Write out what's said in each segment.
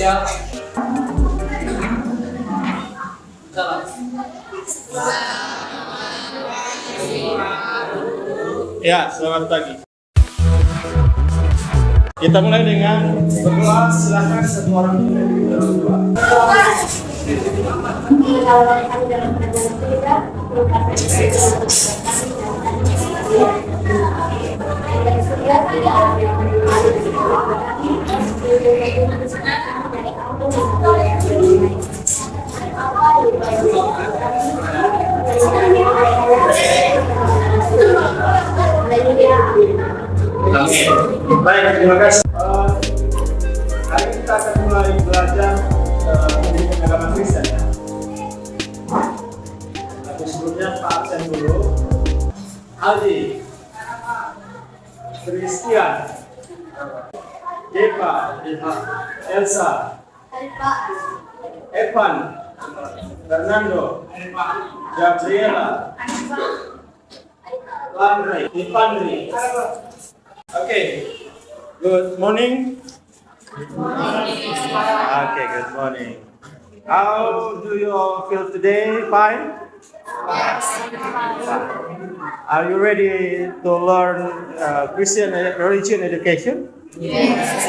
Ya. Salam. Ya, selamat pagi. Kita mulai dengan berdoa. Silakan satu orang berdoa. Baik, terima kasih. Hari ini kita akan mulai belajar pendidikan agama Kristen. Tapi sebelumnya Pak absen dulu. Aldi, Christian, Depa, Elsa, Evan, Fernando, Gabriela, Landry, Ipandri. Okay, good morning. Okay, good morning. How do you all feel today? Fine? Are you ready to learn Christian religion education? Yes.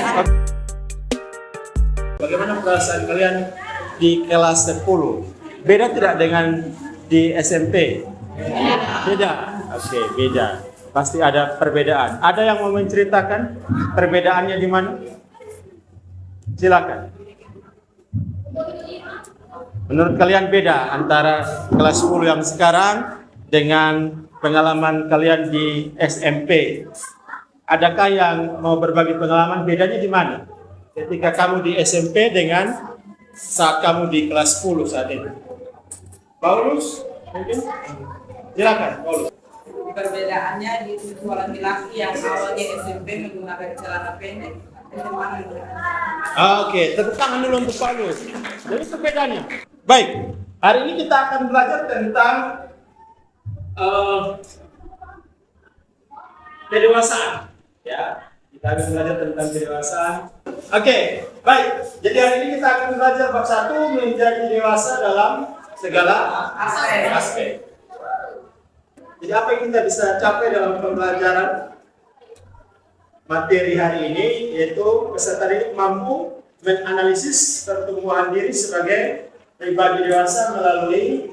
Bagaimana perasaan kalian di kelas 10? Beda tidak dengan di SMP? Beda. Oke, beda. Pasti ada perbedaan. Ada yang mau menceritakan perbedaannya di mana? Silakan. Menurut kalian beda antara kelas 10 yang sekarang dengan pengalaman kalian di SMP? Adakah yang mau berbagi pengalaman, bedanya di mana? Ketika kamu di SMP dengan saat kamu di kelas 10 saat ini. Paulus, mungkin? Silakan, Paulus. Perbedaannya di sekolah laki-laki yang awalnya SMP menggunakan celana pendek, SMA Oke, tepuk tangan dulu untuk Paulus. Jadi perbedaannya. Baik, hari ini kita akan belajar tentang kedewasaan. Ya, kita akan belajar tentang kedewasaan. Oke, baik. Jadi hari ini kita akan belajar bab 1 menjadi dewasa dalam segala aspek. Jadi apa yang kita bisa capai dalam pembelajaran materi hari ini, yaitu peserta didik mampu menganalisis pertumbuhan diri sebagai pribadi dewasa melalui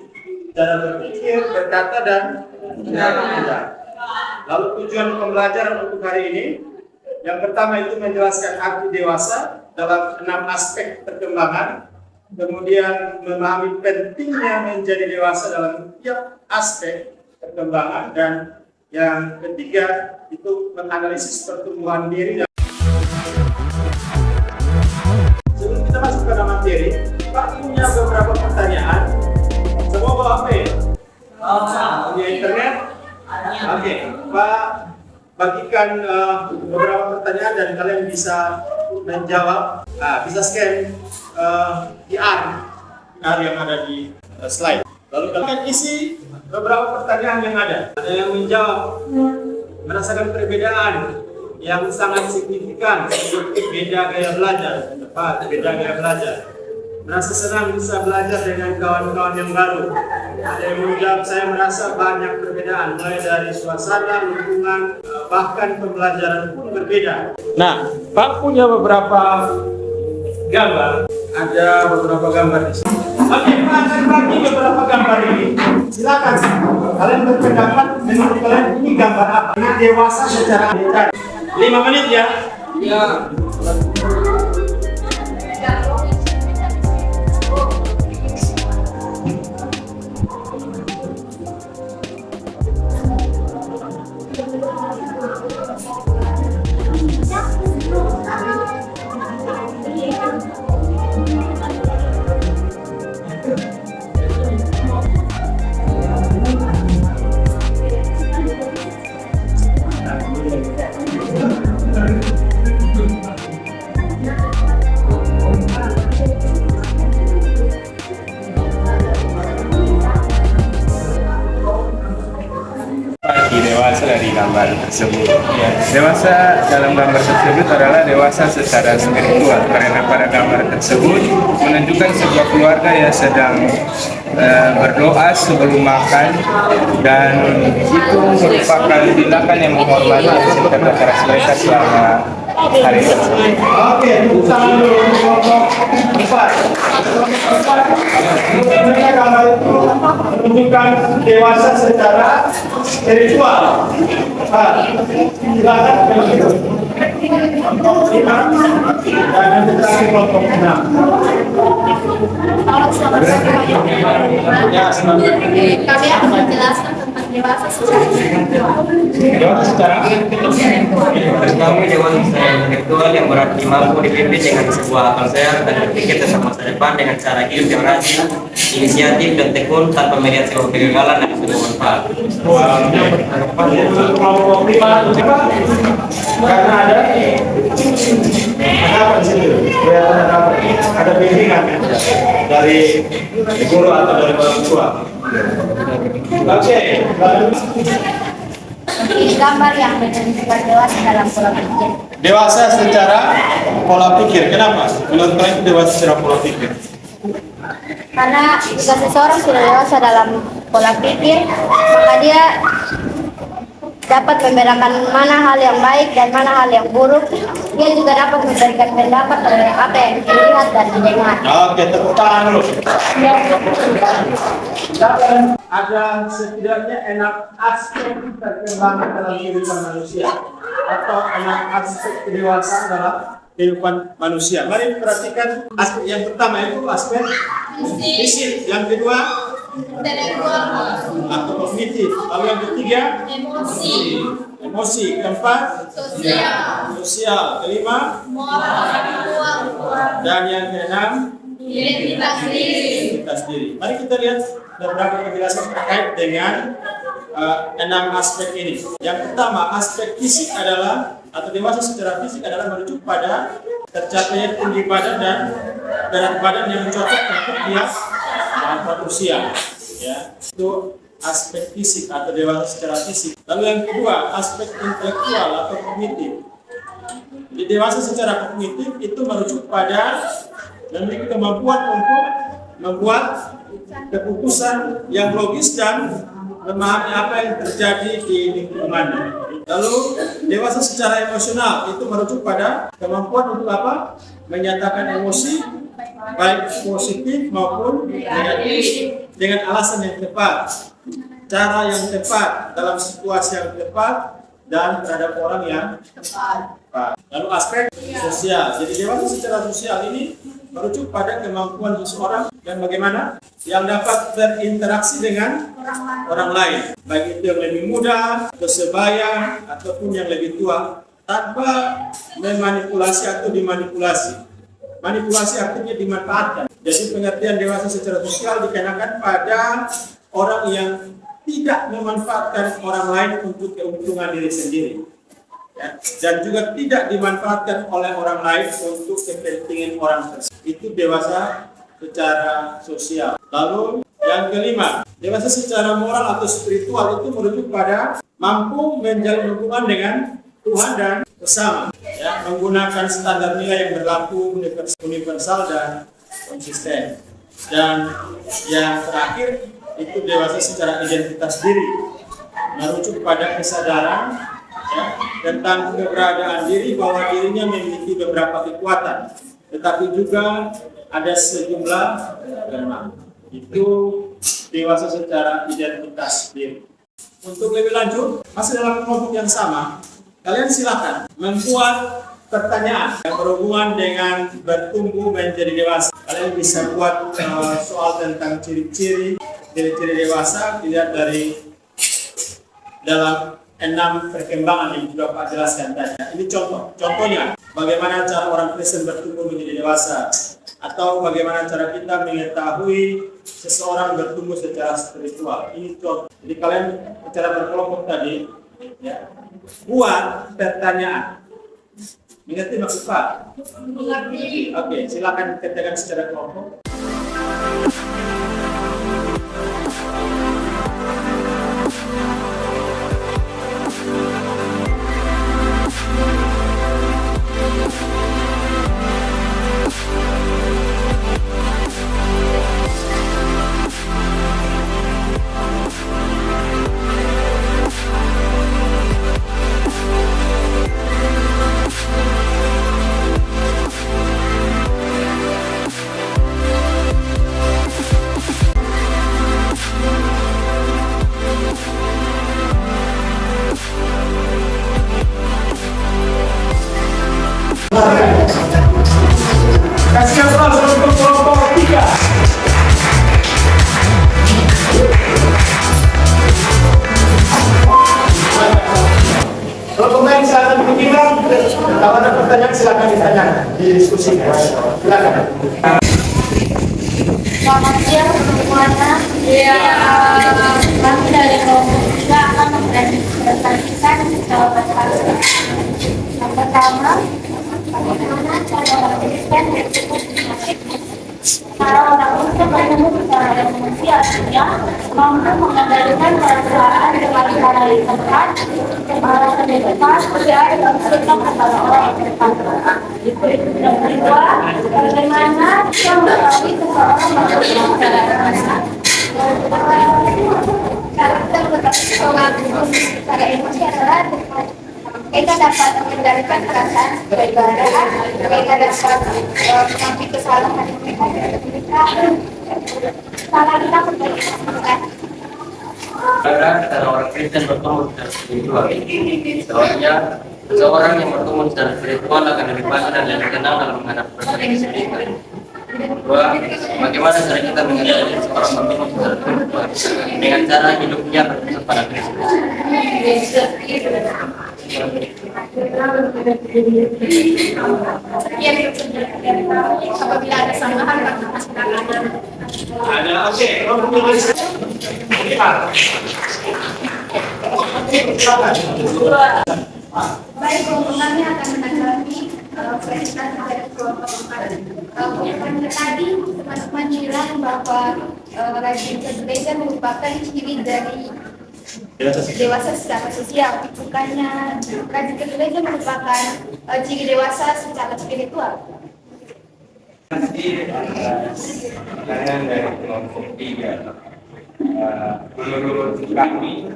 cara berpikir, berkata, dan bertindak. Lalu tujuan pembelajaran untuk hari ini, yang pertama itu menjelaskan arti dewasa dalam 6 aspek perkembangan, kemudian memahami pentingnya menjadi dewasa dalam tiap aspek perkembangan, dan yang ketiga itu menganalisis pertumbuhan diri. Sebelum kita masuk ke materi, Pak punya beberapa pertanyaan. Semua bawa HP? Punya internet? Oke, Pak bagikan beberapa pertanyaan dan kalian bisa menjawab. Bisa scan QR yang ada di slide. Lalu kalian isi beberapa pertanyaan yang ada. Ada yang menjawab merasakan perbedaan yang sangat signifikan seperti beda gaya belajar, tepat, beda gaya belajar. Merasa senang bisa belajar dengan kawan-kawan yang baru. Ada yang menjawab saya merasa banyak perbedaan, mulai dari suasana, lingkungan, bahkan pembelajaran pun berbeda. Nah, Pak punya beberapa gambar. Ada beberapa gambar di sini. Oke, Pak akan bagi beberapa gambar ini. Silakan. Kalian berpendapat menurut kalian ini gambar apa? Ini dewasa secara detail. 5 menit ya. Ya. dewasa dari gambar tersebut. Dewasa dalam gambar tersebut adalah dewasa secara spiritual, karena pada gambar tersebut menunjukkan sebuah keluarga yang sedang berdoa sebelum makan, dan itu merupakan tindakan yang menghormati serta keras mereka selama hari tersebut. Oke, tepuk tangan dulu untuk kelompok 4. Sebenarnya gambar itu menunjukkan dewasa secara spiritual. Silakan begitu. Kelompok 5 dan nanti terakhir kelompok 6. Ya, Kami akan menjelaskan tentang dewasa secara Dewasa secara Kami dewan intelektual yang berarti mampu dipimpin dengan sebuah akal sehat dan berpikir tentang masa depan dengan cara hidup yang rajin, inisiatif dan tekun tanpa melihat sebuah kegagalan dan sudah manfaat. Kelompok 5 karena ada kenapa di situ? Kelihatan ada apa? Ada bimbingan ya? Dari guru atau dari orang tua. Oke, lalu Ini gambar yang menunjukkan dewasa dalam pola pikir. dewasa secara pola pikir. Kenapa? Menurut kalian itu dewasa secara pola pikir? Karena jika seseorang sudah dewasa dalam pola pikir, maka dia dapat membedakan mana hal yang baik dan mana hal yang buruk. Dia juga dapat memberikan pendapat terhadap apa yang dilihat dan didengar. Oke, tepuk tangan dulu. Ada setidaknya 6 aspek perkembangan dalam kehidupan manusia atau 6 aspek kedewasaan dalam kehidupan manusia. Mari perhatikan aspek yang pertama itu aspek fisik, yang kedua atau kognitif, lalu yang ketiga emosi, keempat sosial, kelima dan yang keenam identitas diri. Mari kita lihat beberapa penjelasan terkait dengan 6 aspek ini. Yang pertama, aspek fisik adalah atau dewasa secara fisik adalah merujuk pada tercapainya tinggi badan dan berat badan yang cocok untuk dia pada usia. Ya, itu aspek fisik atau dewasa secara fisik. Lalu yang kedua, aspek intelektual atau kognitif. Jadi dewasa secara kognitif itu merujuk pada memiliki kemampuan untuk membuat keputusan yang logis dan memahami apa yang terjadi di lingkungannya. Lalu dewasa secara emosional itu merujuk pada kemampuan untuk apa? Menyatakan emosi baik positif maupun negatif dengan alasan yang tepat, cara yang tepat, dalam situasi yang tepat, dan terhadap orang yang tepat. Lalu aspek sosial. Jadi dewasa secara sosial ini merujuk pada kemampuan seseorang dan bagaimana yang dapat berinteraksi dengan orang lain, baik itu yang lebih muda, atau sebaya, ataupun yang lebih tua, tanpa memanipulasi atau dimanipulasi. Manipulasi artinya dimanfaatkan. Jadi pengertian dewasa secara sosial dikenakan pada orang yang tidak memanfaatkan orang lain untuk keuntungan diri sendiri, ya, dan juga tidak dimanfaatkan oleh orang lain untuk kepentingan orang tersebut. Itu dewasa secara sosial. Lalu yang kelima, dewasa secara moral atau spiritual itu merujuk pada mampu menjalin hubungan dengan Tuhan dan bersama, ya, menggunakan standar nilai yang berlaku universal dan konsisten. Dan yang terakhir itu dewasa secara identitas diri, merujuk pada kesadaran, ya, tentang keberadaan diri bahwa dirinya memiliki beberapa kekuatan, tetapi juga ada sejumlah kelemahan. Itu dewasa secara identitas diri. Untuk lebih lanjut, masih dalam kelompok yang sama, kalian silakan membuat pertanyaan yang berhubungan dengan bertumbuh menjadi dewasa. Kalian bisa buat soal tentang ciri-ciri dewasa dilihat dari dalam 6 perkembangan yang sudah Pak jelaskan tadi. Ini contohnya bagaimana cara orang Kristen bertumbuh menjadi dewasa, atau bagaimana cara kita mengetahui seseorang bertumbuh secara spiritual. Ini contoh. Jadi kalian secara berkelompok tadi, ya, buat pertanyaan. Mengerti maksud Pak? Mengerti. Oke, silakan kerjakan secara kelompok. Kalau ada pertanyaan silakan ditanya, didiskusikan. Silakan. Selamat siang semuanya. Kami dari kelompok 3 akan mempresentasikan jawaban kami. Yang pertama, bagaimana cara menuliskan para orang untuk bertemu secara emosi artinya mampu mengendalikan perasaan dengan cara yang tepat, merasa dekat, dan bersikap kepada orang yang tepat. Yang kedua, bagaimana dia mengetahui seseorang bagaimana karakter secara emosi adalah kita dapat mengendalikan perasaan kebebasan, kita dapat mengambil kesalahan salah kita perbaiki. Karena orang Kristen bertemu secara spiritual, soalnya seseorang yang bertemu secara spiritual akan lebih paham dan lebih tenang dalam menghadapi persoalan spiritual. Kedua, bagaimana cara kita mengendalikan seorang bertemu secara spiritual dengan cara hidupnya berpusat pada Kristus. Apabila ada kesalahan Ada, oke. baik, kelompok kami akan menanggapi presentasi dari kelompok kami. Kelompok tadi teman-teman bilang bahwa rajin ke gereja merupakan ciri dari dewasa secara sosial, bukannya rajin ke gereja merupakan ciri dewasa secara spiritual. Pertanyaan dari kelompok 3. Menurut kami,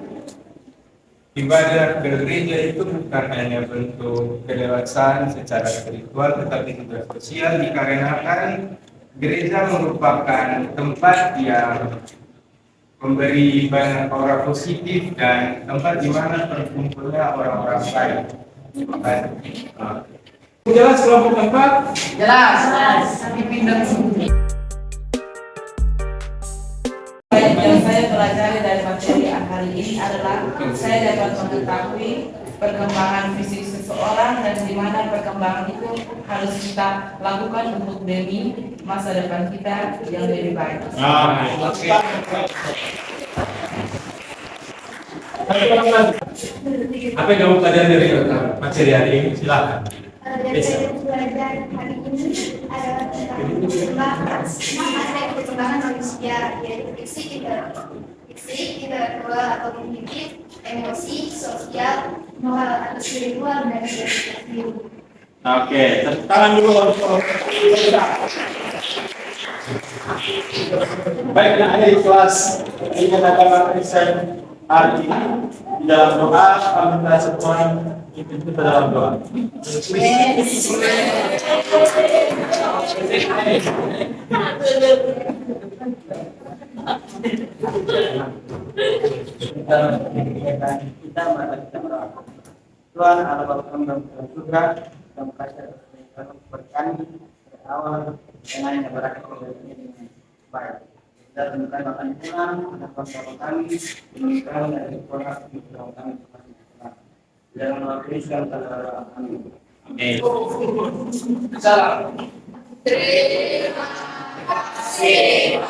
ibadah ke gereja itu bukan hanya bentuk kedewasaan secara spiritual, tetapi juga sosial, dikarenakan gereja merupakan tempat yang memberi banyak aura positif dan tempat di mana berkumpulnya orang-orang baik. Jelas kelompok 4? Jelas. Kami pindah sini. Yang saya pelajari dari materi hari ini adalah saya dapat mengetahui perkembangan fisik seseorang dan di mana perkembangan itu harus kita lakukan untuk demi masa depan kita yang lebih baik. Oke. Apa yang kamu pelajari dari materi hari ini? Silakan. Dari belajar hari ini adalah tentang perkembangan manusia, yaitu fisik, intelektual atau kognitif, emosi, sosial, moral atau spiritual, dan spiritual. Oke, tepuk tangan dulu untuk baik, nah ada di kelas ini adalah materi hari ini di dalam doa kami minta semua itu dalam doa. Kita berdoa. Tuhan Allah Bapa kami dalam surga, dalam kasih berkani awal dengan yang berkat dengan baik. Dan temukan makan pulang, dapat kami, menunjukkan dari sekolah menunjukkan kami dalam nama Kristus kami. Amin. Salam. Terima kasih.